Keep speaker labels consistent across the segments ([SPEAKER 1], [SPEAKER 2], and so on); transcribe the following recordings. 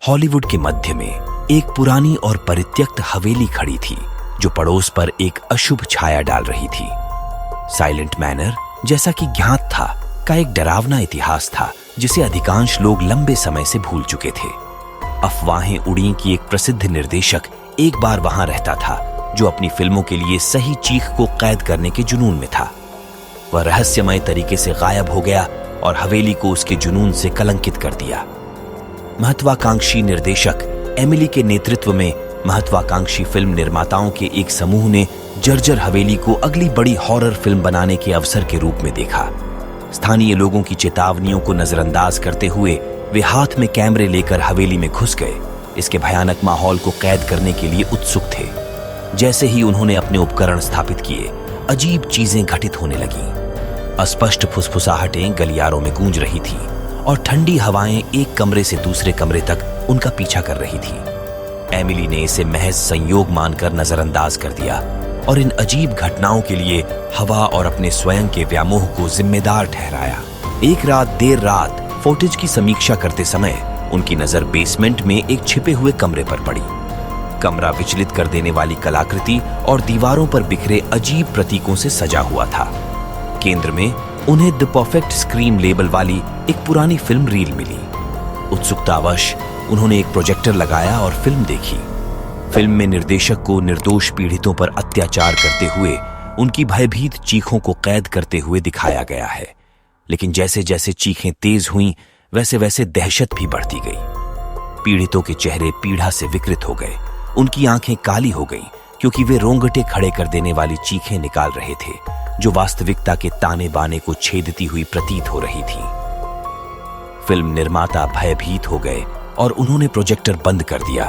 [SPEAKER 1] Hollywood के मध्य में एक पुरानी और परित्यक्त हवेली खड़ी थी जो पड़ोस पर एक अशुभ छाया डाल रही थी। साइलेंट मैनर, जैसा कि ज्ञात था, का एक डरावना इतिहास था जिसे अधिकांश लोग लंबे समय से भूल चुके थे। अफवाहें उड़ी कि एक प्रसिद्ध निर्देशक एक बार वहां रहता था जो अपनी फिल्मों के लिए सही चीख को कैद करने के जुनून में था। वह रहस्यमय तरीके से गायब हो गया और हवेली को उसके जुनून से कलंकित कर दिया। महत्वाकांक्षी निर्देशक एमिली के नेतृत्व में महत्वाकांक्षी फिल्म निर्माताओं के एक समूह ने जर्जर हवेली को अगली बड़ी हॉरर फिल्म बनाने के अवसर के रूप में देखा। स्थानीय लोगों की चेतावनियों को नजरअंदाज करते हुए वे हाथ में कैमरे लेकर हवेली में घुस गए, इसके भयानक माहौल को कैद करने के लिए उत्सुक थे। जैसे ही उन्होंने अपने उपकरण स्थापित किए, अजीब चीजें घटित होने लगीं। अस्पष्ट फुसफुसाहटें गलियारों में गूंज रही थीं और ठंडी हवाएं एक कमरे से दूसरे कमरे तक उनका पीछा कर रही थीं। एमिली ने इसे महज संयोग मानकर नजरअंदाज कर दिया और इन अजीब घटनाओं के लिए हवा और अपने स्वयं के व्यामोह को जिम्मेदार ठहराया। एक रात देर रात फुटेज की समीक्षा करते समय उनकी नजर बेसमेंट में एक छिपे हुए कमरे पर पड़ी। कमरा विचलित कर देने वाली कलाकृति और दीवारों पर बिखरे अजीब प्रतीकों से सजा हुआ था। केंद्र में उन्हें द परफेक्ट स्क्रीम लेबल वाली एक पुरानी फिल्म रील मिली। उत्सुकतावश उन्होंने एक प्रोजेक्टर लगाया और फिल्म देखी। फिल्म में निर्देशक को निर्दोष पीड़ितों पर अत्याचार करते हुए उनकी भयभीत चीखों को कैद करते हुए दिखाया गया है। लेकिन जैसे जैसे चीखें तेज हुईं, वैसे वैसे दहशत भी बढ़ती गई। पीड़ितों के चेहरे पीड़ा से विकृत हो गए, उनकी आंखें काली हो गईं क्योंकि वे रोंगटे खड़े कर देने वाली चीखें निकाल रहे थे जो वास्तविकता के ताने बाने को छेदती हुई प्रतीत हो रही थी। फिल्म निर्माता भयभीत हो गए और उन्होंने प्रोजेक्टर बंद कर दिया।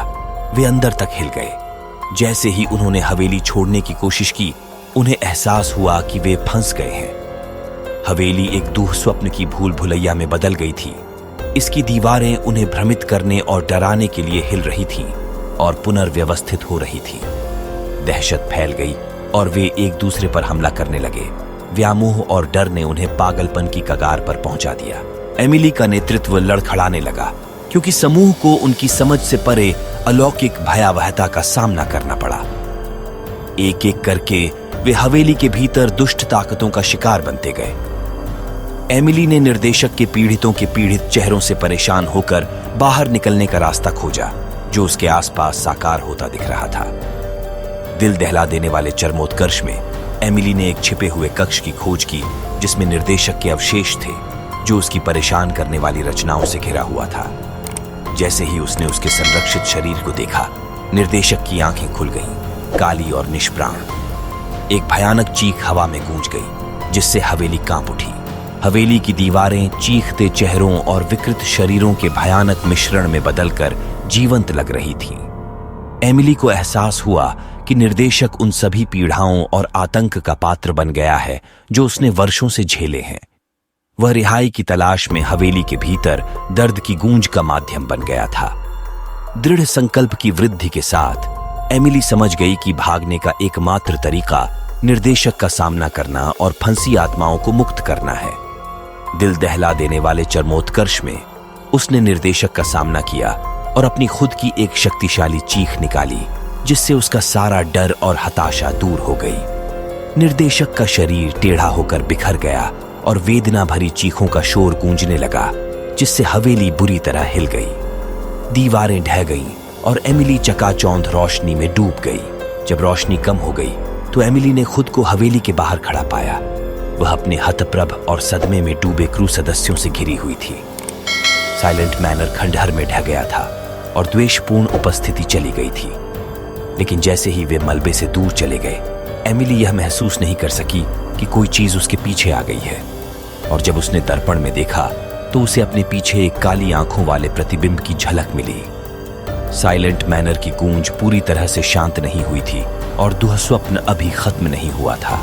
[SPEAKER 1] वे अंदर तक हिल गए। जैसे ही उन्होंने हवेली छोड़ने की कोशिश की, उन्हें एहसास हुआ कि वे फंस गए हैं। हवेली एक दुःस्वप्न की भूल भुलैया में बदल गई थी। इसकी दीवारें उन्हें भ्रमित करने और डराने के लिए हिल रही थीं और पुनर्व्यवस्थित हो रही थी। दहशत फैल गई और वे एक दूसरे पर हमला करने लगे। व्यामोह और डर ने उन्हें पागलपन की कगार पर पहुंचा दिया। एमिली का नेतृत्व लड़खड़ाने लगा क्योंकि समूह को उनकी समझ से परे अलौकिक भयावहता का सामना करना पड़ा। एक एक करके वे हवेली के भीतर दुष्ट ताकतों का शिकार बनते गए। एमिली ने निर्देशक के पीड़ितों के पीड़ित चेहरों से परेशान होकर बाहर निकलने का रास्ता खोजा जो उसके आसपास साकार होता दिख रहा था। दिल दहला देने वाले चरमोत्कर्ष में एमिली ने एक छिपे हुए कक्ष की खोज की जिसमें निर्देशक के अवशेष थे जो उसकी परेशान करने वाली रचनाओं से घिरा हुआ था। जैसे ही उसने उसके संरक्षित शरीर को देखा, निर्देशक की आंखें खुल गईं, काली और निष्प्राण। एक भयानक चीख हवा में गूंज गई जिससे हवेली कांप उठी। हवेली की दीवारें चीखते चेहरों और विकृत शरीरों के भयानक मिश्रण में बदलकर जीवंत लग रही थीं। एमिली को एहसास हुआ कि निर्देशक उन सभी पीड़ाओं और आतंक का पात्र बन गया है जो उसने वर्षों से झेले हैं। वह रिहाई की तलाश में हवेली के भीतर दर्द की गूंज का माध्यम बन गया था। दृढ़ संकल्प की वृद्धि के साथ एमिली समझ गई कि भागने का एकमात्र तरीका निर्देशक का सामना करना और फंसी आत्माओं को मुक्त करना है। दिल दहला देने वाले चरमोत्कर्ष में उसने निर्देशक का सामना किया और अपनी खुद की एक शक्तिशाली चीख निकाली जिससे उसका सारा डर और हताशा दूर हो गई। निर्देशक का शरीर टेढ़ा होकर बिखर गया और वेदना भरी चीखों का शोर गूंजने लगा जिससे हवेली बुरी तरह हिल गई। दीवारें ढह गईं और एमिली चकाचौंध रोशनी में डूब गई। जब रोशनी कम हो गई तो एमिली ने खुद को हवेली के बाहर खड़ा पाया। वह अपने हतप्रभ और सदमे में डूबे क्रू सदस्यों से घिरी हुई थी। साइलेंट मैनर खंडहर में ढह गया था और द्वेषपूर्ण उपस्थिति चली गई थी। लेकिन जैसे ही वे मलबे से दूर चले गए, एमिली यह महसूस नहीं कर सकी कि कोई चीज उसके पीछे आ गई है। और जब उसने दर्पण में देखा तो उसे अपने पीछे एक काली आंखों वाले प्रतिबिंब की झलक मिली। साइलेंट मैनर की गूंज पूरी तरह से शांत नहीं हुई थी और दुःस्वप्न अभी खत्म नहीं हुआ था।